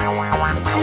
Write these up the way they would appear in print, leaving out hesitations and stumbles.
Hello, வணக்கம்.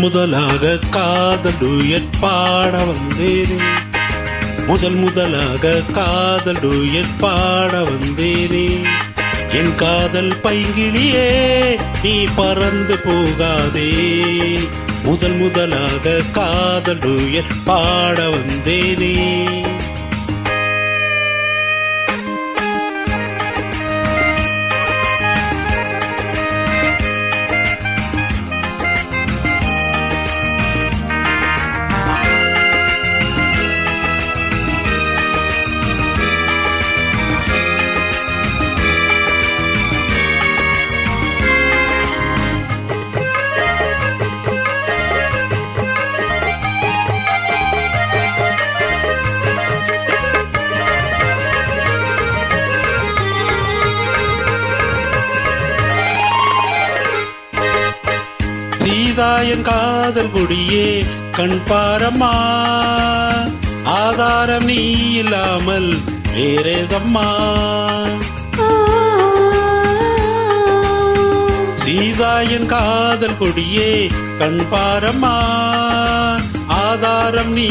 முதலாக காதல் டூயட் பாட வந்தேனே, முதலாக காதல் டூயட் பாட வந்தேனே. என் காதல் பைங்கிளியே நீ பறந்து போகாதே, முதலாக காதல் டூயட் பாட வந்தேனே. சீதாயன் காதல் கொடியே கண் பாரம்மா, ஆதாரம் நீ இல்லாமல் வேறேதம்மா. சீதாயன் காதல் கொடியே கண் பாரம்மா, ஆதாரம் நீ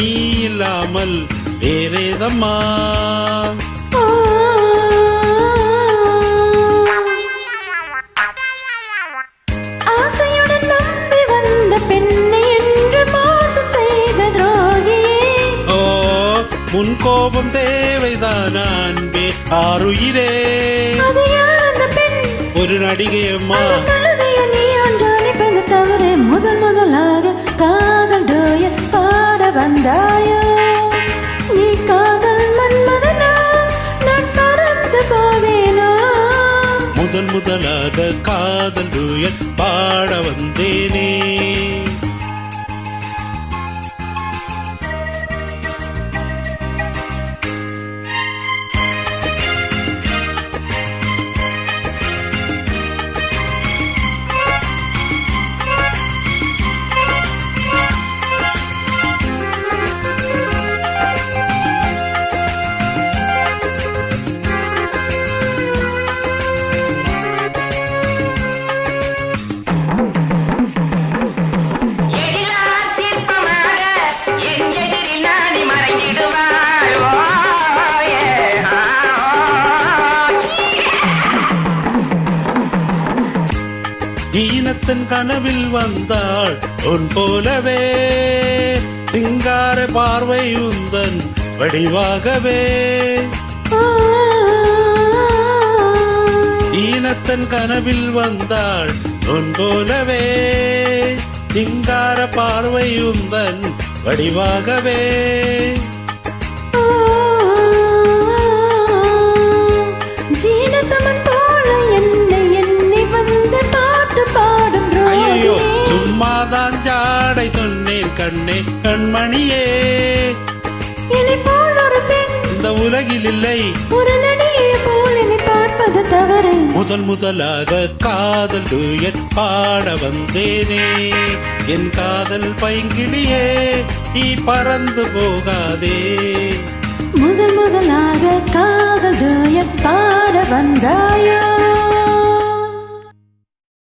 இல்லாமல் வேறேதம்மா. முன் கோபம் தேவைதான் அன்பே ஆருயிரே, ஒரு நடிகை அம்மா. முதலாக காதல் டூயட் பாட வந்தாயோ, நீ காதல் மன்மதனா நான் பறந்து போவேனோ. முதலாக காதல் டூயட் பாட வந்தேனே. ஈனத்தன் கனவில் வந்தாள் உன் போலவே, சிங்கார பார்வை உந்தன் வடிவாகவே. ஈனத்தன் கனவில் வந்தாள் உன் போலவே, சிங்கார பார்வை உந்தன் வடிவாகவே. ஐயோ சும்மாதான் ஜாடை சொன்னேன் கண்ணே கண்மணியே, இந்த உலகில் இல்லை ஒரு நடிகை போல் என்னை பார்ப்பது தவறு. முதலாக காதல் டூயட் பாட வந்தேனே, என் காதல் பைங்கிளியே நீ பறந்து போகாதே. முதலாக